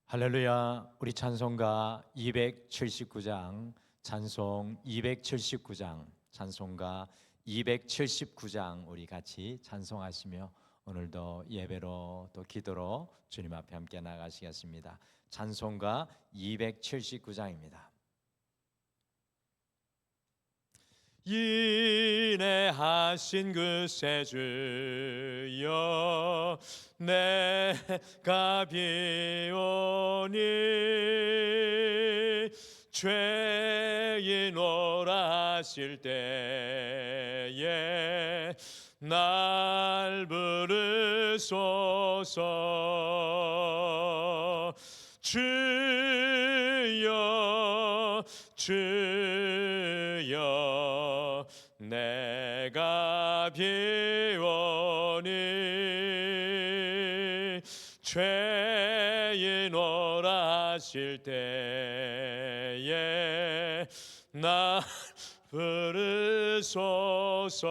할렐루야. 우리 찬송가 279장, 찬송 279장, 찬송가 279장 우리 같이 찬송하시며 오늘도 예배로 또 기도로 주님 앞에 함께 나가시겠습니다. 찬송가 279장입니다. 인내하신 그새 주여 내가 비오니 죄인오라 하실 때에 날 부르소서. 주여 주여 내가 비오니 죄인오라 하실 때에 날 부르소서.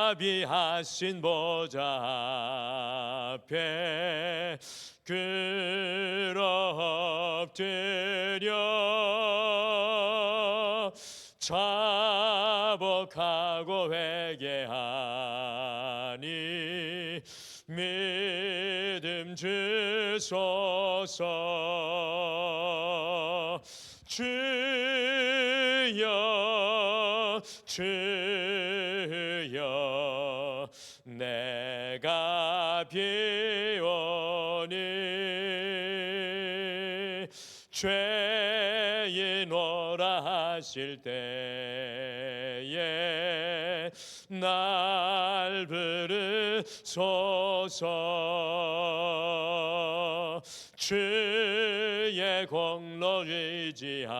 자비하신 보좌 앞에 엎드려 자복하고 회개하니 믿음 주소서. 주여 주여 내가 비오니 죄인오라 하실 때에 날 부르소서. 주의 공로 의지하여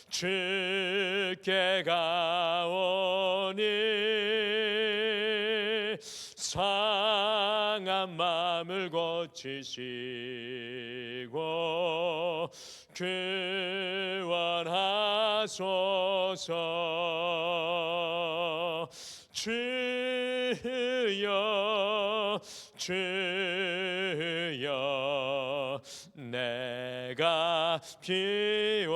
주께 가오니 상한 마음을 고치시고 구원하소서. 주여 주여 내가 비오니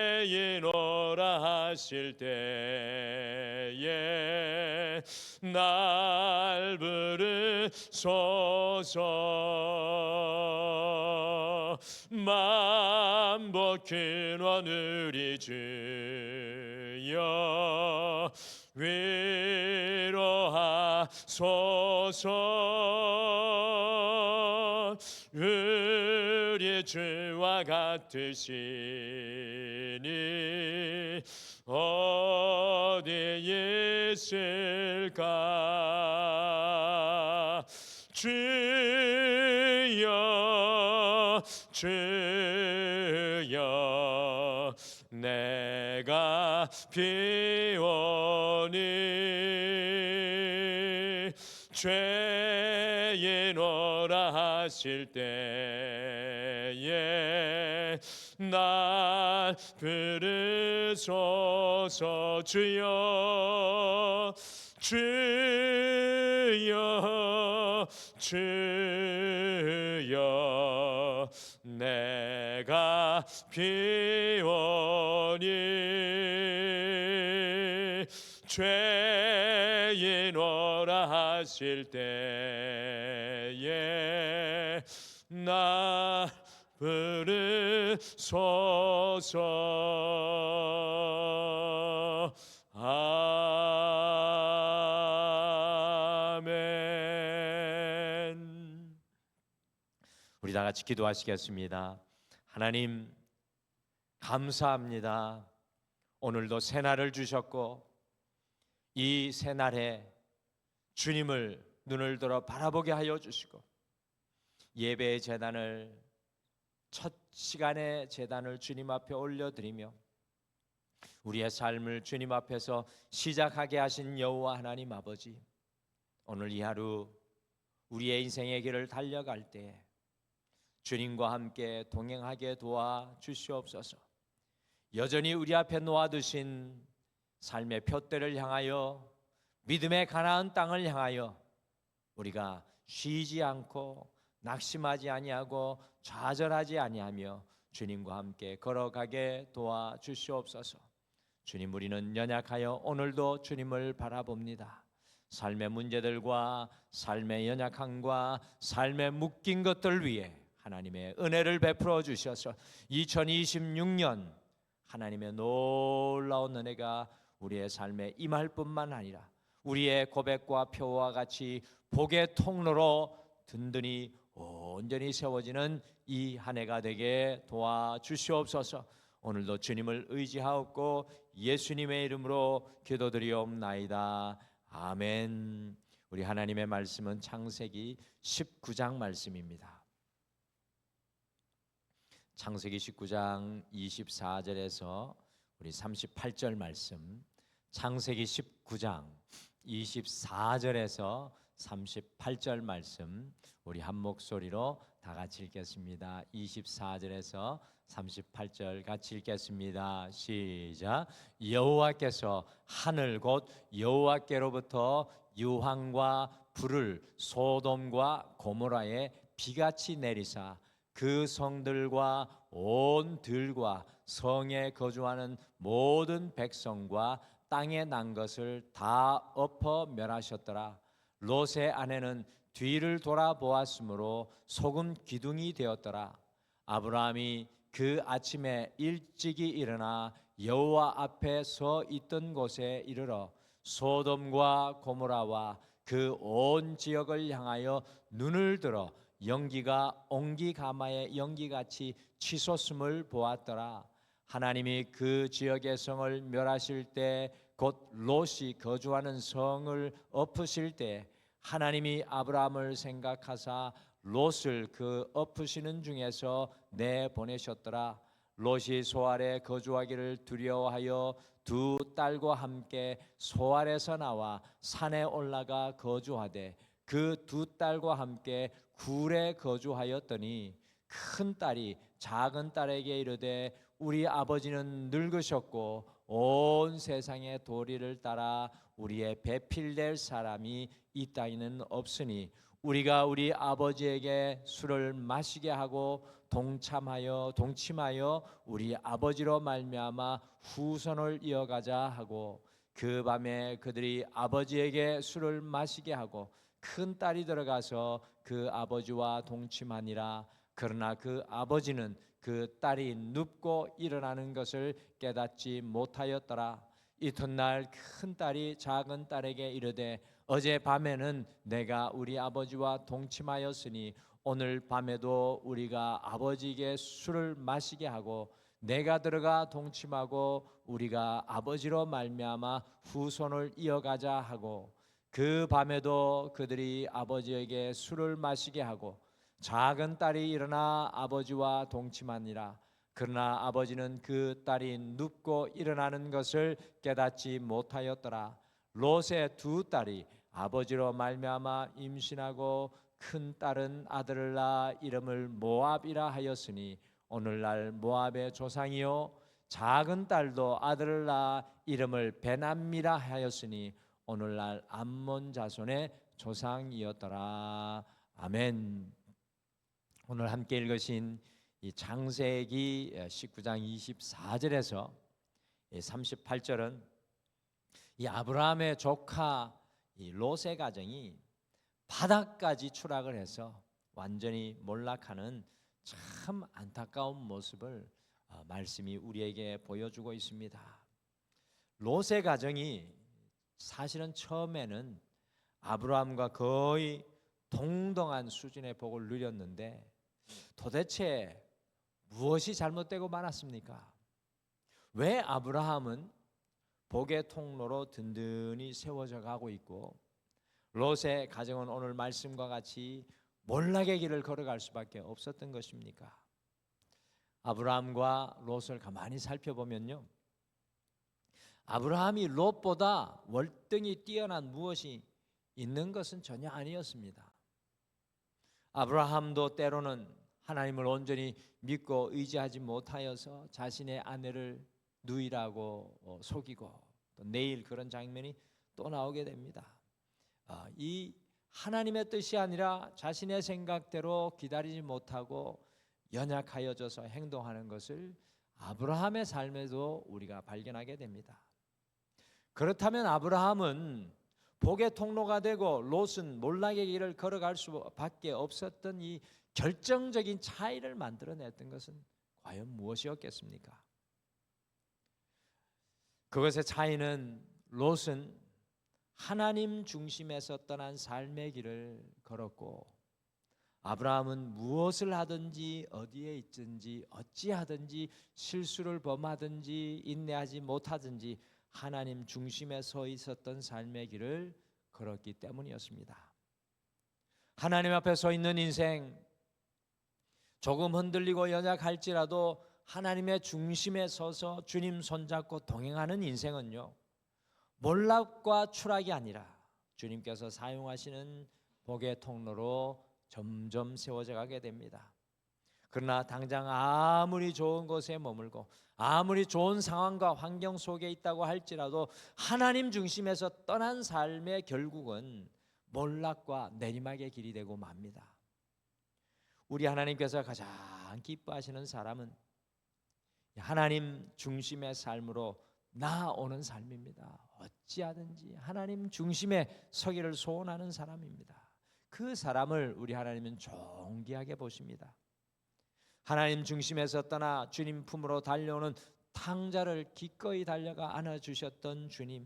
죄인오라 하실 때에 날 부르소서. 만복 근원 우리 주여 위로하소서. 우리 주와 같으시니 어디 있을까. 주여 주여 내가 비오니 죄인오라 하실 때에 날 부르소서. 주여 주여 주여 내가 비오니 죄인오라 하실 때에 날 부르소서. 아멘. 우리 다 같이 기도하시겠습니다. 하나님 감사합니다. 오늘도 새날을 주셨고 이 새날에 주님을 눈을 들어 바라보게 하여 주시고 예배의 제단을 첫 시간의 제단을 주님 앞에 올려드리며 우리의 삶을 주님 앞에서 시작하게 하신 여호와 하나님 아버지, 오늘 이 하루 우리의 인생의 길을 달려갈 때 주님과 함께 동행하게 도와 주시옵소서. 여전히 우리 앞에 놓아두신 삶의 푯대를 향하여 믿음의 가나안 땅을 향하여 우리가 쉬지 않고 낙심하지 아니하고 좌절하지 아니하며 주님과 함께 걸어가게 도와주시옵소서. 주님, 우리는 연약하여 오늘도 주님을 바라봅니다. 삶의 문제들과 삶의 연약함과 삶의 묶인 것들 위해 하나님의 은혜를 베풀어 주셔서 2026년 하나님의 놀라운 은혜가 우리의 삶에 임할 뿐만 아니라 우리의 고백과 표와 같이 복의 통로로 든든히 온전히 세워지는 이 한 해가 되게 도와주시옵소서. 오늘도 주님을 의지하옵고 예수님의 이름으로 기도드리옵나이다. 아멘. 우리 하나님의 말씀은 창세기 19장 말씀입니다. 창세기 19장 24절에서 우리 38절 말씀, 창세기 19장 24절에서 38절 말씀 우리 한 목소리로 다 같이 읽겠습니다. 24절에서 38절 같이 읽겠습니다. 시작. 여호와께서 하늘 곧 여호와께로부터 유황과 불을 소돔과 고모라에 비같이 내리사 그 성들과 온 들과 성에 거주하는 모든 백성과 땅에 난 것을 다 엎어 멸하셨더라. 롯의 아내는 뒤를 돌아보았으므로 소금 기둥이 되었더라. 아브라함이 그 아침에 일찍이 일어나 여호와 앞에 서 있던 곳에 이르러 소돔과 고모라와 그 온 지역을 향하여 눈을 들어 연기가 옹기가마의 연기같이 치솟음을 보았더라. 하나님이 그 지역의 성을 멸하실 때 곧 롯이 거주하는 성을 엎으실 때 하나님이 아브라함을 생각하사 롯을 그 엎으시는 중에서 내보내셨더라. 롯이 소알에 거주하기를 두려워하여 두 딸과 함께 소알에서 나와 산에 올라가 거주하되 그 두 딸과 함께 굴에 거주하였더니 큰 딸이 작은 딸에게 이르되 우리 아버지는 늙으셨고 온 세상의 도리를 따라 우리의 배필될 사람이 이 땅에는 없으니 우리가 우리 아버지에게 술을 마시게 하고 동침하여 우리 아버지로 말미암아 후손을 이어가자 하고 그 밤에 그들이 아버지에게 술을 마시게 하고 큰 딸이 들어가서 그 아버지와 동침하니라. 그러나 그 아버지는 그 딸이 눕고 일어나는 것을 깨닫지 못하였더라. 이튿날 큰 딸이 작은 딸에게 이르되 어젯밤에는 내가 우리 아버지와 동침하였으니 오늘 밤에도 우리가 아버지에게 술을 마시게 하고 내가 들어가 동침하고 우리가 아버지로 말미암아 후손을 이어가자 하고 그 밤에도 그들이 아버지에게 술을 마시게 하고 작은 딸이 일어나 아버지와 동침하니라. 그러나 아버지는 그 딸이 눕고 일어나는 것을 깨닫지 못하였더라. 롯의 두 딸이 아버지로 말미암아 임신하고 큰 딸은 아들을 낳아 이름을 모압이라 하였으니 오늘날 모압의 조상이요 작은 딸도 아들을 낳아 이름을 베남미라 하였으니 오늘날 암몬 자손의 조상이었더라. 아멘. 오늘 함께 읽으신 이 창세기 19장 24절에서 38절은 이 아브라함의 조카 이 롯의 가정이 바닥까지 추락을 해서 완전히 몰락하는 참 안타까운 모습을 말씀이 우리에게 보여주고 있습니다. 롯의 가정이 사실은 처음에는 아브라함과 거의 동등한 수준의 복을 누렸는데 도대체 무엇이 잘못되고 말았습니까? 왜 아브라함은 복의 통로로 든든히 세워져 가고 있고 롯의 가정은 오늘 말씀과 같이 몰락의 길을 걸어갈 수밖에 없었던 것입니까? 아브라함과 롯을 가만히 살펴보면요, 아브라함이 롯보다 월등히 뛰어난 무엇이 있는 것은 전혀 아니었습니다. 아브라함도 때로는 하나님을 온전히 믿고 의지하지 못하여서 자신의 아내를 누이라고 속이고 또 내일 그런 장면이 또 나오게 됩니다. 이 하나님의 뜻이 아니라 자신의 생각대로 기다리지 못하고 연약하여져서 행동하는 것을 아브라함의 삶에도 우리가 발견하게 됩니다. 그렇다면 아브라함은 복의 통로가 되고 롯은 몰락의 길을 걸어갈 수밖에 없었던 이 결정적인 차이를 만들어냈던 것은 과연 무엇이었겠습니까? 그것의 차이는 롯은 하나님 중심에서 떠난 삶의 길을 걸었고 아브라함은 무엇을 하든지 어디에 있든지 어찌하든지 실수를 범하든지 인내하지 못하든지 하나님 중심에 서 있었던 삶의 길을 걸었기 때문이었습니다. 하나님 앞에 서 있는 인생, 조금 흔들리고 연약할지라도 하나님의 중심에 서서 주님 손잡고 동행하는 인생은요, 몰락과 추락이 아니라 주님께서 사용하시는 복의 통로로 점점 세워져 가게 됩니다. 그러나 당장 아무리 좋은 곳에 머물고 아무리 좋은 상황과 환경 속에 있다고 할지라도 하나님 중심에서 떠난 삶의 결국은 몰락과 내리막의 길이 되고 맙니다. 우리 하나님께서 가장 기뻐하시는 사람은 하나님 중심의 삶으로 나아오는 삶입니다. 어찌하든지 하나님 중심에 서기를 소원하는 사람입니다. 그 사람을 우리 하나님은 존귀하게 보십니다. 하나님 중심에서 떠나 주님 품으로 달려오는 탕자를 기꺼이 달려가 안아주셨던 주님,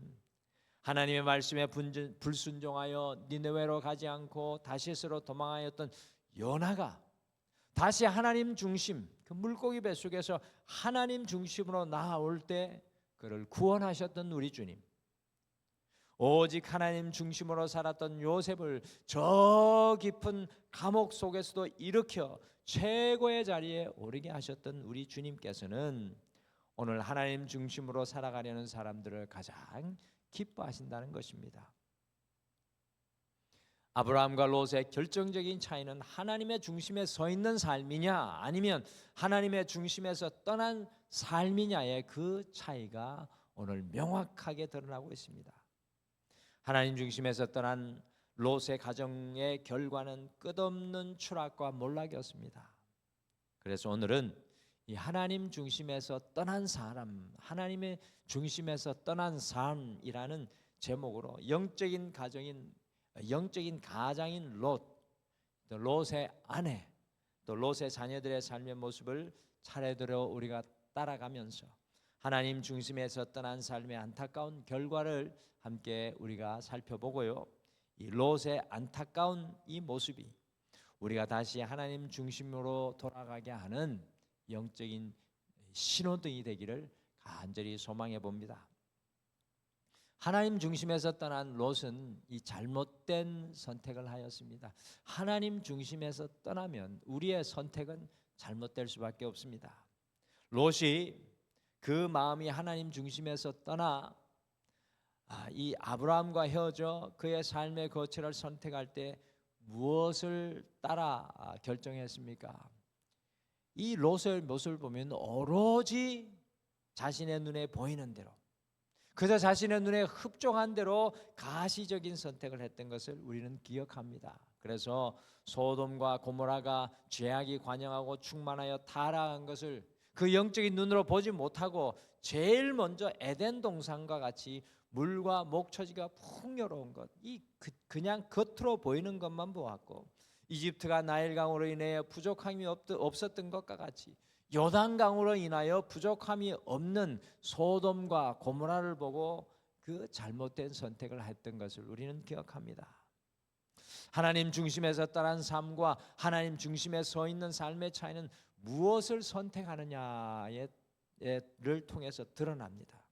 하나님의 말씀에 불순종하여 니느웨로 가지 않고 다시스로 도망하였던 요나가 다시 하나님 중심, 그 물고기 뱃속에서 하나님 중심으로 나아올 때 그를 구원하셨던 우리 주님, 오직 하나님 중심으로 살았던 요셉을 저 깊은 감옥 속에서도 일으켜 최고의 자리에 오르게 하셨던 우리 주님께서는 오늘 하나님 중심으로 살아가려는 사람들을 가장 기뻐하신다는 것입니다. 아브라함과 롯의 결정적인 차이는 하나님의 중심에 서 있는 삶이냐 아니면 하나님의 중심에서 떠난 삶이냐의 그 차이가 오늘 명확하게 드러나고 있습니다. 하나님 중심에서 떠난 롯의 가정의 결과는 끝없는 추락과 몰락이었습니다. 그래서 오늘은 이 하나님 중심에서 떠난 사람, 하나님의 중심에서 떠난 삶이라는 제목으로 영적인 가장인 롯, 또 롯의 아내, 또 롯의 자녀들의 삶의 모습을 차례대로 우리가 따라가면서 하나님 중심에서 떠난 삶의 안타까운 결과를 함께 우리가 살펴보고요. 이 롯의 안타까운 이 모습이 우리가 다시 하나님 중심으로 돌아가게 하는 영적인 신호등이 되기를 간절히 소망해 봅니다. 하나님 중심에서 떠난 롯은 이 잘못된 선택을 하였습니다. 하나님 중심에서 떠나면 우리의 선택은 잘못될 수밖에 없습니다. 롯이 그 마음이 하나님 중심에서 떠나 이 아브라함과 헤어져 그의 삶의 거처를 선택할 때 무엇을 따라 결정했습니까? 이 롯의 모습을 보면 오로지 자신의 눈에 보이는 대로, 그저 자신의 눈에 흡족한 대로 가시적인 선택을 했던 것을 우리는 기억합니다. 그래서 소돔과 고모라가 죄악이 관영하고 충만하여 타락한 것을 그 영적인 눈으로 보지 못하고 제일 먼저 에덴 동산과 같이 물과 목초지가 풍요로운 것, 그냥 겉으로 보이는 것만 보았고 이집트가 나일강으로 인해 부족함이 없었던 것과 같이 요단강으로 인하여 부족함이 없는 소돔과 고모라를 보고 그 잘못된 선택을 했던 것을 우리는 기억합니다. 하나님 중심에서 떠난 삶과 하나님 중심에 서 있는 삶의 차이는 무엇을 선택하느냐를 통해서 드러납니다.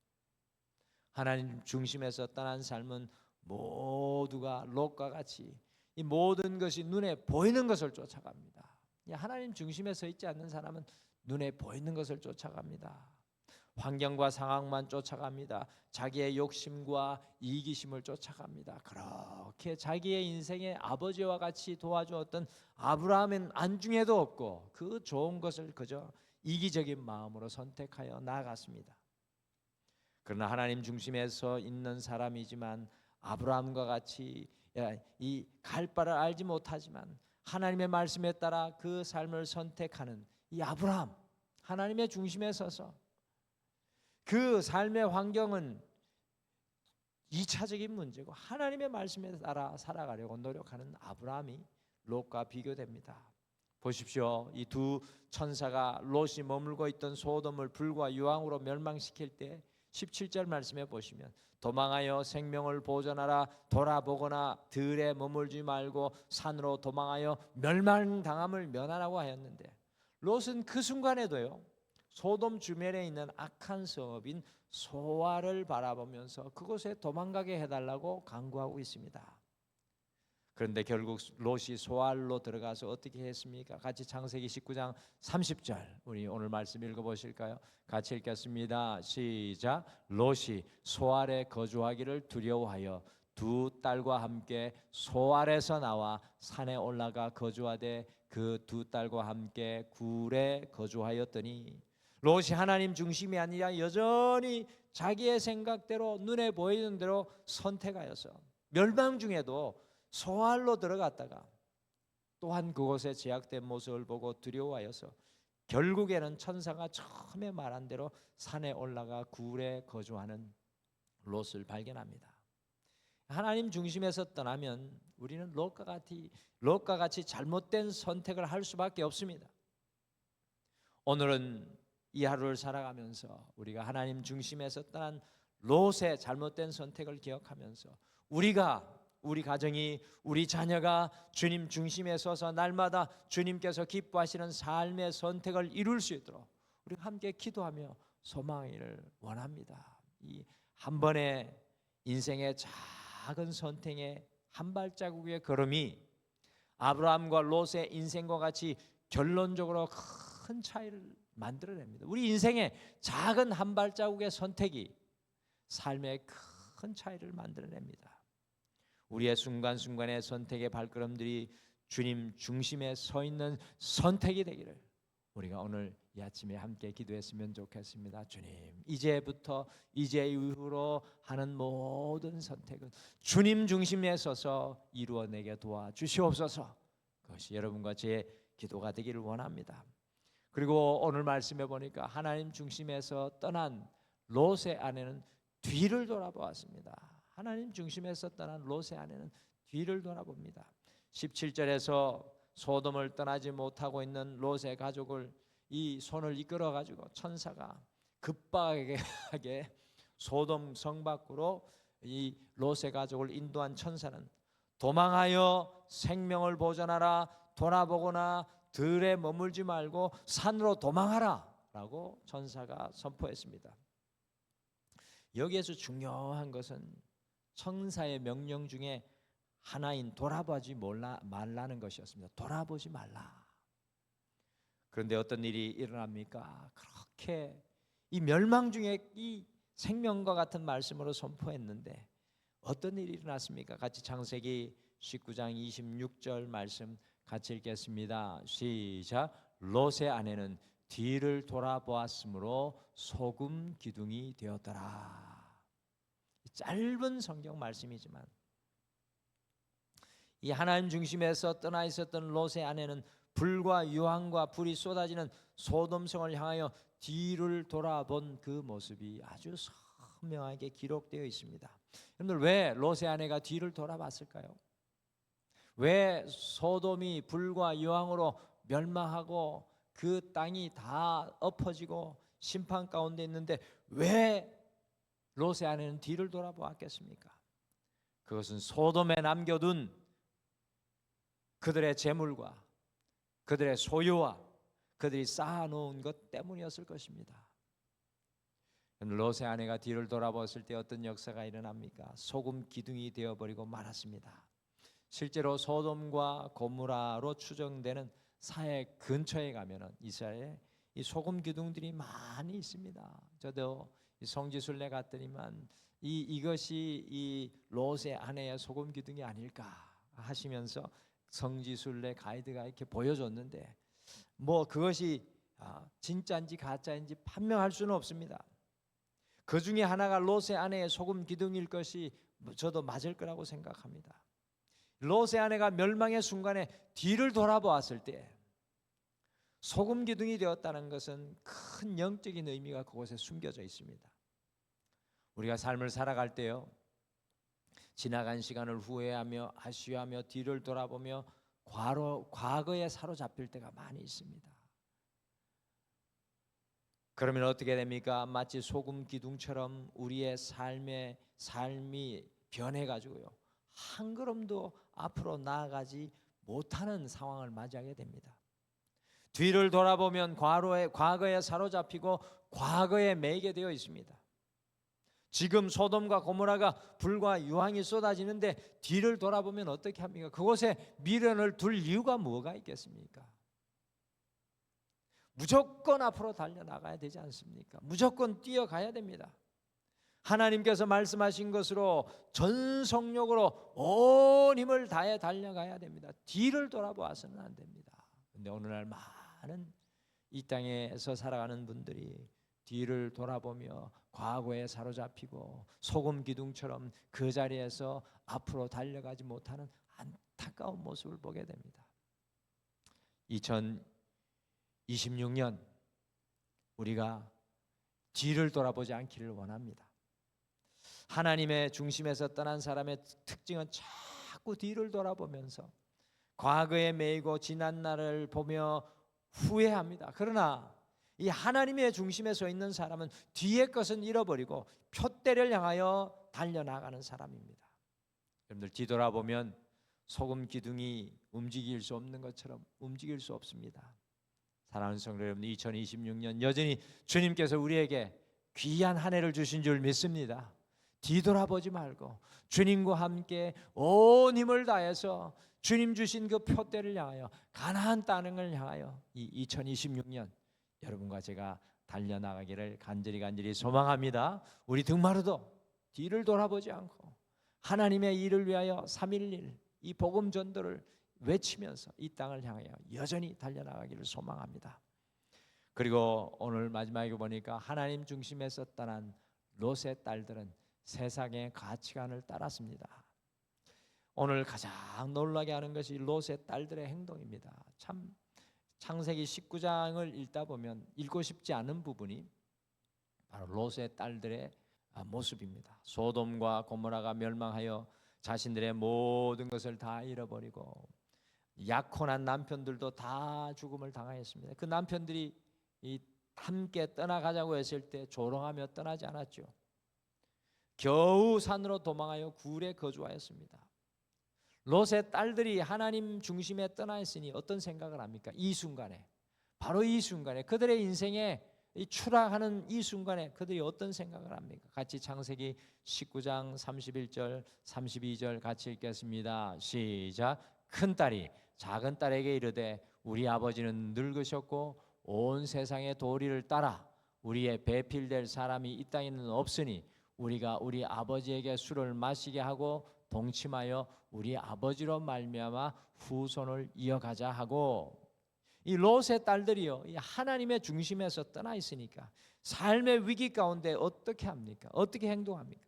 하나님 중심에서 떠난 삶은 모두가 롯과 같이 이 모든 것이 눈에 보이는 것을 쫓아갑니다. 하나님 중심에 서 있지 않는 사람은 눈에 보이는 것을 쫓아갑니다. 환경과 상황만 쫓아갑니다. 자기의 욕심과 이기심을 쫓아갑니다. 그렇게 자기의 인생의 아버지와 같이 도와주었던 아브라함은 안중에도 없고 그 좋은 것을 그저 이기적인 마음으로 선택하여 나아갔습니다. 그러나 하나님 중심에서 있는 사람이지만 아브라함과 같이 이 갈 바를 알지 못하지만 하나님의 말씀에 따라 그 삶을 선택하는 이 아브라함, 하나님의 중심에 서서 그 삶의 환경은 2차적인 문제고 하나님의 말씀에 따라 살아가려고 노력하는 아브라함이 롯과 비교됩니다. 보십시오. 이 두 천사가 롯이 머물고 있던 소돔을 불과 유황으로 멸망시킬 때 17절 말씀에 보시면 도망하여 생명을 보존하라, 돌아보거나 들에 머물지 말고 산으로 도망하여 멸망당함을 면하라고 하였는데, 롯은 그 순간에도요 소돔 주변에 있는 악한 성읍인 소알을 바라보면서 그곳에 도망가게 해달라고 간구하고 있습니다. 그런데 결국 롯이 소알로 들어가서 어떻게 했습니까? 같이 창세기 19장 30절 우리 오늘 말씀 읽어보실까요? 같이 읽겠습니다. 시작. 롯이 소알에 거주하기를 두려워하여 두 딸과 함께 소알에서 나와 산에 올라가 거주하되 그 두 딸과 함께 굴에 거주하였더니, 롯이 하나님 중심이 아니라 여전히 자기의 생각대로 눈에 보이는 대로 선택하여서 멸망 중에도 소알로 들어갔다가 또한 그곳에 제약된 모습을 보고 두려워하여서 결국에는 천사가 처음에 말한 대로 산에 올라가 굴에 거주하는 롯을 발견합니다. 하나님 중심에서 떠나면 우리는 롯과 같이 잘못된 선택을 할 수밖에 없습니다. 오늘은 이 하루를 살아가면서 우리가 하나님 중심에서 떠난 롯의 잘못된 선택을 기억하면서 우리 가정이, 우리 자녀가 주님 중심에 서서 날마다 주님께서 기뻐하시는 삶의 선택을 이룰 수 있도록 우리가 함께 기도하며 소망하기를 원합니다. 이 한 번의 인생의 작은 선택의 한 발자국의 걸음이 아브라함과 롯의 인생과 같이 결론적으로 큰 차이를 만들어냅니다. 우리 인생의 작은 한 발자국의 선택이 삶의 큰 차이를 만들어냅니다. 우리의 순간순간의 선택의 발걸음들이 주님 중심에 서 있는 선택이 되기를 우리가 오늘 이 아침에 함께 기도했으면 좋겠습니다. 주님, 이제 이후로 하는 모든 선택은 주님 중심에 서서 이루어내게 도와주시옵소서. 그것이 여러분과 제 기도가 되기를 원합니다. 그리고 오늘 말씀해 보니까 하나님 중심에서 떠난 롯의 아내는 뒤를 돌아보았습니다. 하나님 중심에서 떠난 롯의 아내는 뒤를 돌아봅니다. 17절에서 소돔을 떠나지 못하고 있는 롯의 가족을 이 손을 이끌어 가지고 천사가 급박하게 소돔 성 밖으로 이 롯의 가족을 인도한 천사는 도망하여 생명을 보존하라, 돌아보거나 들에 머물지 말고 산으로 도망하라 라고 천사가 선포했습니다. 여기에서 중요한 것은 천사의 명령 중에 하나인 돌아보지 말라는 것이었습니다. 돌아보지 말라. 그런데 어떤 일이 일어납니까? 그렇게 이 멸망 중에 이 생명과 같은 말씀으로 선포했는데 어떤 일이 일어났습니까? 같이 창세기 19장 26절 말씀 같이 읽겠습니다. 시작. 롯의 아내는 뒤를 돌아보았으므로 소금 기둥이 되었더라. 짧은 성경 말씀이지만 이 하나님 중심에서 떠나 있었던 롯의 아내는 불과 유황과 불이 쏟아지는 소돔성을 향하여 뒤를 돌아본 그 모습이 아주 선명하게 기록되어 있습니다. 여러분들, 왜 롯의 아내가 뒤를 돌아봤을까요? 왜 소돔이 불과 유황으로 멸망하고 그 땅이 다 엎어지고 심판 가운데 있는데 왜 롯의 아내는 뒤를 돌아보았겠습니까? 그것은 소돔에 남겨둔 그들의 재물과 그들의 소유와 그들이 쌓아놓은 것 때문이었을 것입니다. 롯의 아내가 뒤를 돌아봤을 때 어떤 역사가 일어납니까? 소금 기둥이 되어버리고 말았습니다. 실제로 소돔과 고모라로 추정되는 사해 근처에 가면은 이스라엘에 이 소금 기둥들이 많이 있습니다. 저도 이 성지순례 갔더니만 이것이 이 롯의 아내의 소금 기둥이 아닐까 하시면서 성지순례 가이드가 이렇게 보여줬는데 그것이 진짜인지 가짜인지 판명할 수는 없습니다. 그 중에 하나가 롯의 아내의 소금 기둥일 것이 저도 맞을 거라고 생각합니다. 롯의 아내가 멸망의 순간에 뒤를 돌아보았을 때 소금 기둥이 되었다는 것은 큰 영적인 의미가 그곳에 숨겨져 있습니다. 우리가 삶을 살아갈 때요, 지나간 시간을 후회하며 아쉬워하며 뒤를 돌아보며 과거에 사로잡힐 때가 많이 있습니다. 그러면 어떻게 됩니까? 마치 소금 기둥처럼 우리의 삶이 변해가지고요, 한 걸음도 앞으로 나아가지 못하는 상황을 맞이하게 됩니다. 뒤를 돌아보면 과거에 사로잡히고 과거에 매이게 되어 있습니다. 지금 소돔과 고모라가 불과 유황이 쏟아지는데 뒤를 돌아보면 어떻게 합니까? 그곳에 미련을 둘 이유가 뭐가 있겠습니까? 무조건 앞으로 달려나가야 되지 않습니까? 무조건 뛰어가야 됩니다. 하나님께서 말씀하신 것으로 전속력으로 온 힘을 다해 달려가야 됩니다. 뒤를 돌아보아서는 안 됩니다. 그런데 오늘날 많은 이 땅에서 살아가는 분들이 뒤를 돌아보며 과거에 사로잡히고 소금 기둥처럼 그 자리에서 앞으로 달려가지 못하는 안타까운 모습을 보게 됩니다. 2026년 우리가 뒤를 돌아보지 않기를 원합니다. 하나님의 중심에서 떠난 사람의 특징은 자꾸 뒤를 돌아보면서 과거에 매이고 지난 날을 보며 후회합니다. 그러나 이 하나님의 중심에 서 있는 사람은 뒤의 것은 잃어버리고 표대를 향하여 달려나가는 사람입니다. 여러분들 뒤돌아보면 소금 기둥이 움직일 수 없는 것처럼 움직일 수 없습니다. 사랑하는 성도 여러분, 2026년 여전히 주님께서 우리에게 귀한 한 해를 주신 줄 믿습니다. 뒤돌아보지 말고 주님과 함께 온 힘을 다해서 주님 주신 그 표대를 향하여 가나안 땅을 향하여 이 2026년 여러분과 제가 달려나가기를 간절히 소망합니다. 우리 등마루도 뒤를 돌아보지 않고 하나님의 일을 위하여 3.11 이 복음 전도를 외치면서 이 땅을 향하여 여전히 달려나가기를 소망합니다. 그리고 오늘 마지막에 보니까 하나님 중심에서 떠난 롯의 딸들은 세상의 가치관을 따랐습니다. 오늘 가장 놀라게 하는 것이 롯의 딸들의 행동입니다. 참 창세기 19장을 읽다 보면 읽고 싶지 않은 부분이 바로 롯의 딸들의 모습입니다. 소돔과 고모라가 멸망하여 자신들의 모든 것을 다 잃어버리고 약혼한 남편들도 다 죽음을 당하였습니다. 그 남편들이 함께 떠나가자고 했을 때 조롱하며 떠나지 않았죠. 겨우 산으로 도망하여 굴에 거주하였습니다. 롯의 딸들이 하나님 중심에 떠나 있으니 어떤 생각을 합니까? 이 순간에, 바로 이 순간에, 그들의 인생에 추락하는 이 순간에 그들이 어떤 생각을 합니까? 같이 창세기 19장 31절 32절 같이 읽겠습니다. 시작. 큰딸이 작은 딸에게 이르되 우리 아버지는 늙으셨고 온 세상의 도리를 따라 우리의 배필될 사람이 이 땅에는 없으니 우리가 우리 아버지에게 술을 마시게 하고 동침하여 우리 아버지로 말미암아 후손을 이어가자 하고, 이 롯의 딸들이요, 이 하나님의 중심에서 떠나 있으니까 삶의 위기 가운데 어떻게 합니까? 어떻게 행동합니까?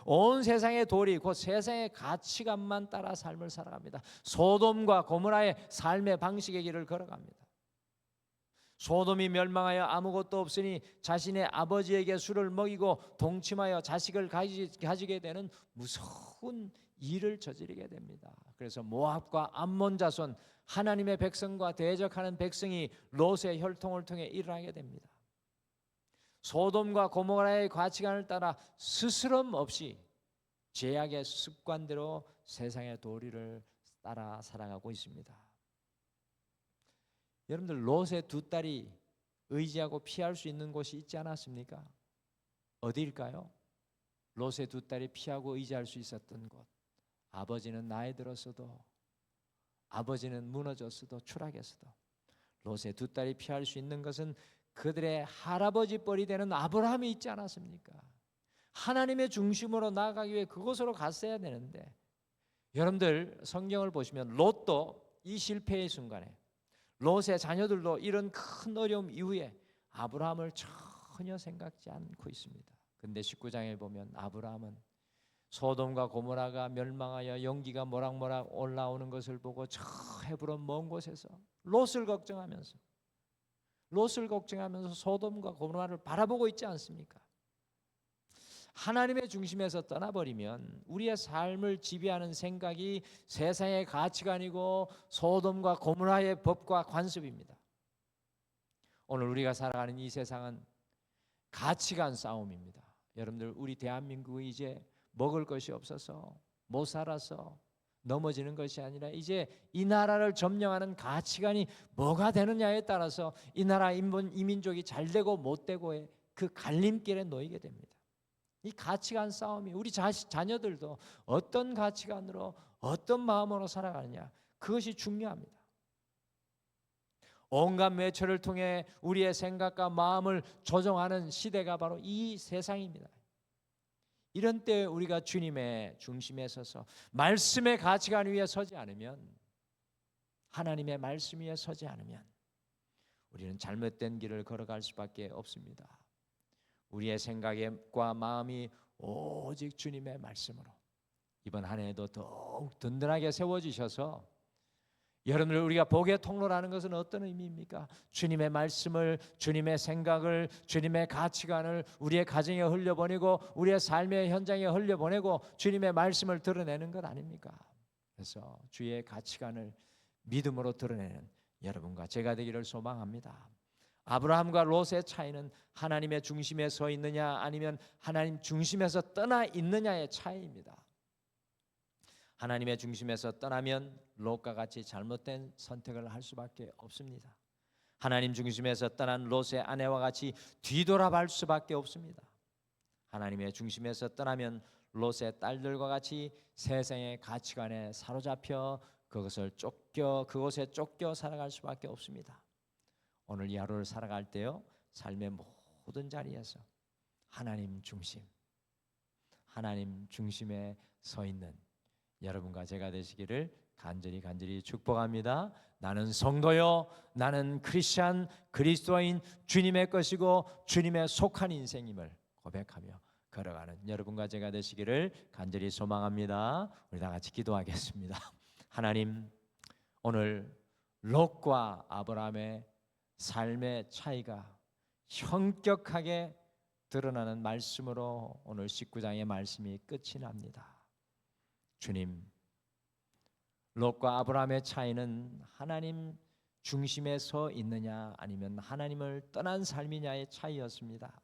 온 세상의 도리, 곧 세상의 가치관만 따라 삶을 살아갑니다. 소돔과 고모라의 삶의 방식의 길을 걸어갑니다. 소돔이 멸망하여 아무것도 없으니 자신의 아버지에게 술을 먹이고 동침하여 자식을 가지게 되는 무서운 일을 저지르게 됩니다. 그래서 모압과 암몬 자손, 하나님의 백성과 대적하는 백성이 롯의 혈통을 통해 일어나게 됩니다. 소돔과 고모라의 가치관을 따라 스스럼 없이 죄악의 습관대로 세상의 도리를 따라 살아가고 있습니다. 여러분들 롯의 두 딸이 의지하고 피할 수 있는 곳이 있지 않았습니까? 어디일까요? 롯의 두 딸이 피하고 의지할 수 있었던 곳. 아버지는 나이 들었어도, 아버지는 무너졌어도, 추락했어도 롯의 두 딸이 피할 수 있는 것은 그들의 할아버지 뻘이 되는 아브라함이 있지 않았습니까? 하나님의 중심으로 나아가기 위해 그곳으로 갔어야 되는데, 여러분들 성경을 보시면 롯도 이 실패의 순간에, 롯의 자녀들도 이런 큰 어려움 이후에 아브라함을 전혀 생각지 않고 있습니다. 근데 19장에 보면 아브라함은 소돔과 고모라가 멸망하여 연기가 모락모락 올라오는 것을 보고 저 헤브론 먼 곳에서 롯을 걱정하면서 소돔과 고모라를 바라보고 있지 않습니까? 하나님의 중심에서 떠나버리면 우리의 삶을 지배하는 생각이 세상의 가치관이고 소돔과 고모라의 법과 관습입니다. 오늘 우리가 살아가는 이 세상은 가치관 싸움입니다. 여러분들, 우리 대한민국이 이제 먹을 것이 없어서 못 살아서 넘어지는 것이 아니라 이제 이 나라를 점령하는 가치관이 뭐가 되느냐에 따라서 이 나라 이민족이 잘 되고 못 되고의 그 갈림길에 놓이게 됩니다. 이 가치관 싸움이 우리 자녀들도 어떤 가치관으로 어떤 마음으로 살아가느냐, 그것이 중요합니다. 온갖 매체를 통해 우리의 생각과 마음을 조정하는 시대가 바로 이 세상입니다. 이런 때 우리가 주님의 중심에 서서 말씀의 가치관 위에 서지 않으면, 하나님의 말씀 위에 서지 않으면 우리는 잘못된 길을 걸어갈 수밖에 없습니다. 우리의 생각과 마음이 오직 주님의 말씀으로 이번 한 해에도 더욱 든든하게 세워지셔서, 여러분들, 우리가 복의 통로라는 것은 어떤 의미입니까? 주님의 말씀을, 주님의 생각을, 주님의 가치관을 우리의 가정에 흘려보내고 우리의 삶의 현장에 흘려보내고 주님의 말씀을 드러내는 것 아닙니까? 그래서 주의 가치관을 믿음으로 드러내는 여러분과 제가 되기를 소망합니다. 아브라함과 롯의 차이는 하나님의 중심에 서 있느냐 아니면 하나님 중심에서 떠나 있느냐의 차이입니다. 하나님의 중심에서 떠나면 롯과 같이 잘못된 선택을 할 수밖에 없습니다. 하나님 중심에서 떠난 롯의 아내와 같이 뒤돌아볼 수밖에 없습니다. 하나님의 중심에서 떠나면 롯의 딸들과 같이 세상의 가치관에 사로잡혀 그것에 쫓겨 살아갈 수밖에 없습니다. 오늘 이 하루를 살아갈 때요, 삶의 모든 자리에서 하나님 중심에 서 있는 여러분과 제가 되시기를 간절히 축복합니다. 나는 성도요, 나는 크리스찬, 그리스도인, 주님의 것이고 주님의 속한 인생임을 고백하며 걸어가는 여러분과 제가 되시기를 간절히 소망합니다. 우리 다 같이 기도하겠습니다. 하나님, 오늘 롯과 아브라함의 삶의 차이가 현격하게 드러나는 말씀으로 오늘 19장의 말씀이 끝이 납니다. 주님, 롯과 아브라함의 차이는 하나님 중심에 서 있느냐 아니면 하나님을 떠난 삶이냐의 차이였습니다.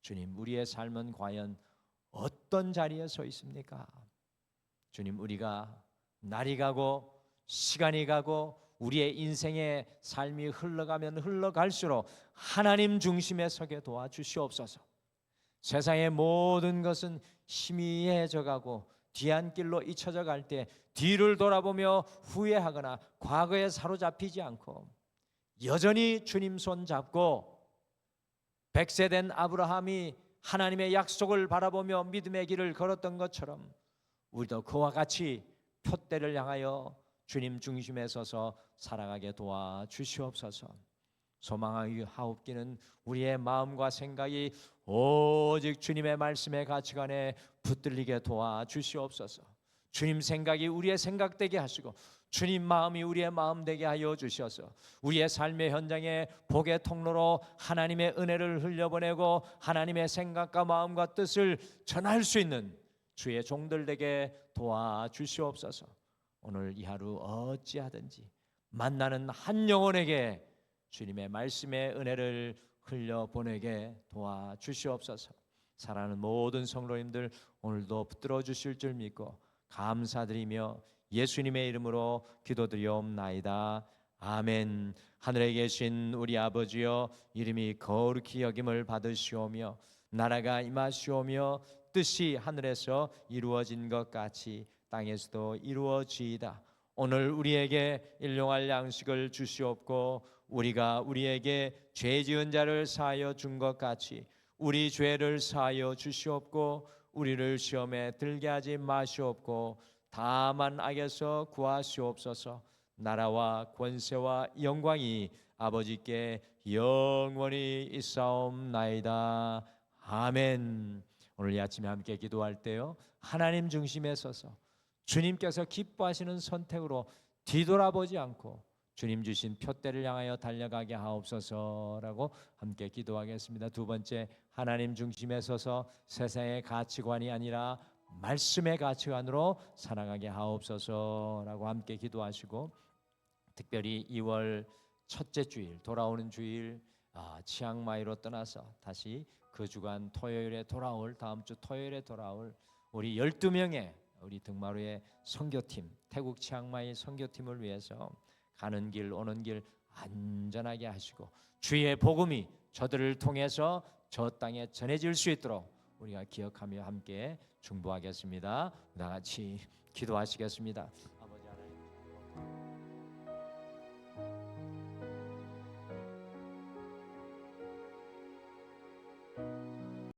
주님, 우리의 삶은 과연 어떤 자리에 서 있습니까? 주님, 우리가 날이 가고 시간이 가고 우리의 인생의 삶이 흘러가면 흘러갈수록 하나님 중심에 서게 도와주시옵소서. 세상의 모든 것은 희미해져 가고 뒤안길로 잊혀져 갈 때 뒤를 돌아보며 후회하거나 과거에 사로잡히지 않고 여전히 주님 손 잡고 100세 된 아브라함이 하나님의 약속을 바라보며 믿음의 길을 걸었던 것처럼 우리도 그와 같이 표대를 향하여 주님 중심에 서서 살아가게 도와주시옵소서. 소망하옵기는 우리의 마음과 생각이 오직 주님의 말씀의 가치관에 붙들리게 도와주시옵소서. 주님 생각이 우리의 생각 되게 하시고 주님 마음이 우리의 마음 되게 하여 주셔서 우리의 삶의 현장에 복의 통로로 하나님의 은혜를 흘려보내고 하나님의 생각과 마음과 뜻을 전할 수 있는 주의 종들 되게 도와주시옵소서. 오늘 이 하루 어찌하든지 만나는 한 영혼에게 주님의 말씀의 은혜를 흘려보내게 도와주시옵소서. 사랑하는 모든 성도님들, 오늘도 붙들어 주실 줄 믿고 감사드리며 예수님의 이름으로 기도드리옵나이다. 아멘. 하늘에 계신 우리 아버지여, 이름이 거룩히 여김을 받으시오며 나라가 임하시오며 뜻이 하늘에서 이루어진 것 같이 땅에서도 이루어지이다. 오늘 우리에게 일용할 양식을 주시옵고 우리가 우리에게 죄 지은 자를 사하여 준 것 같이 우리 죄를 사하여 주시옵고 우리를 시험에 들게 하지 마시옵고 다만 악에서 구하시옵소서. 나라와 권세와 영광이 아버지께 영원히 있사옵나이다. 아멘. 오늘 이 아침에 함께 기도할 때요, 하나님 중심에 서서 주님께서 기뻐하시는 선택으로 뒤돌아보지 않고 주님 주신 표대를 향하여 달려가게 하옵소서라고 함께 기도하겠습니다. 두 번째, 하나님 중심에 서서 세상의 가치관이 아니라 말씀의 가치관으로 살아가게 하옵소서라고 함께 기도하시고, 특별히 2월 첫째 주일, 돌아오는 주일, 치앙마이로 떠나서 다시 그 주간 토요일에 돌아올, 다음 주 토요일에 돌아올 우리 12명의 우리 등마루의 선교팀, 태국 치앙마이 선교팀을 위해서 가는 길 오는 길 안전하게 하시고 주의 복음이 저들을 통해서 저 땅에 전해질 수 있도록 우리가 기억하며 함께 중보하겠습니다. 다 같이 기도하시겠습니다. 아버지 하나님,